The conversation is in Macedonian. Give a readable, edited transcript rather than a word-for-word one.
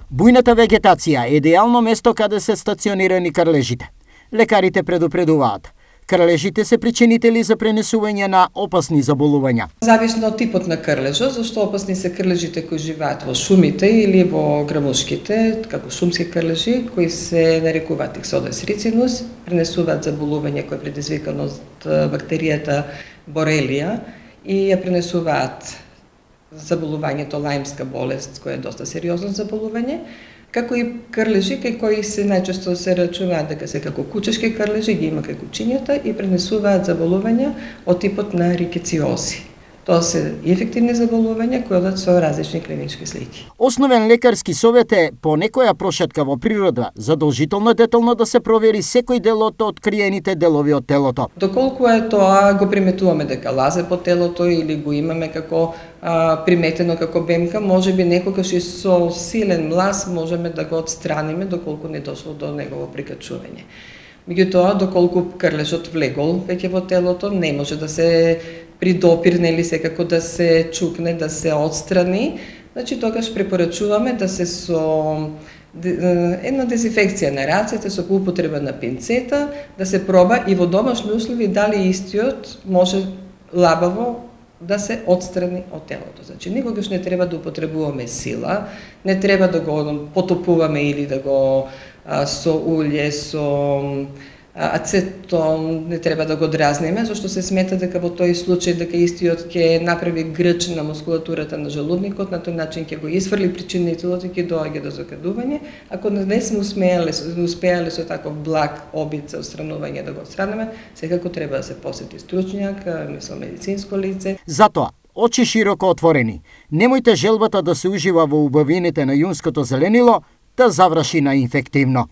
Бујната вегетација е идеално место каде се стационирани крлежите. Лекарите предупредуваат. Крлежите се причинители за пренесување на опасни заболувања. Зависно од типот на крлежот, зашто опасни се крлежите кои живеат во шумите или во грамушките, како шумски крлежи, кои се нарекуваат Ixodes ricinus, пренесуваат заболување кои е предизвикано од бактеријата Борелија и ја пренесуваат заболувањето лајмска болест, која е доста сериозно заболување, како и крлежи кај кои се најчесто се рачунаат дека се како кучешки крлежи, ги има кај кучињата и пренесуваат заболувања од типот на рикециози. Тоа се и ефективни заболувања кои одат со различни клинички слики. Основен лекарски совет е по некоја прошетка во природа задолжително детално да се провери секој дел од откриените делови од телото. Доколку е тоа го приметуваме дека лазе по телото или го имаме како приметено како бемка, можеби некогаш и со силен млас можеме да го отстраниме доколку не дошло до негово прикачување. Меѓутоа, доколку крлежот влегол веќе во телото, не може да се при допир, нели секако да се чукне, да се отстрани, значи тогаш препорачуваме да се со една дезинфекција на рацете со употреба на пинцета, да се проба и во домашни услови дали истиот може лабаво да се отстрани од телото. Значи, никогаш не треба да употребуваме сила, не треба да го потопуваме или да го со улје, со ацетон, не треба да го дразниме, зашто се смета дека во тој случај дека истиот ќе направи грч на мускулатурата на желудникот, на тој начин ќе го изфрли причинителот и ќе доаѓа до закадување. Ако не сме успеале со таков благ обид за отстранување да го отстраниме, секако треба да се посети стручњак, мислам медицинско лице. Затоа, очи широко отворени. Немојте желбата да се ужива во убавините на јунското зеленило да заврши на инфективно.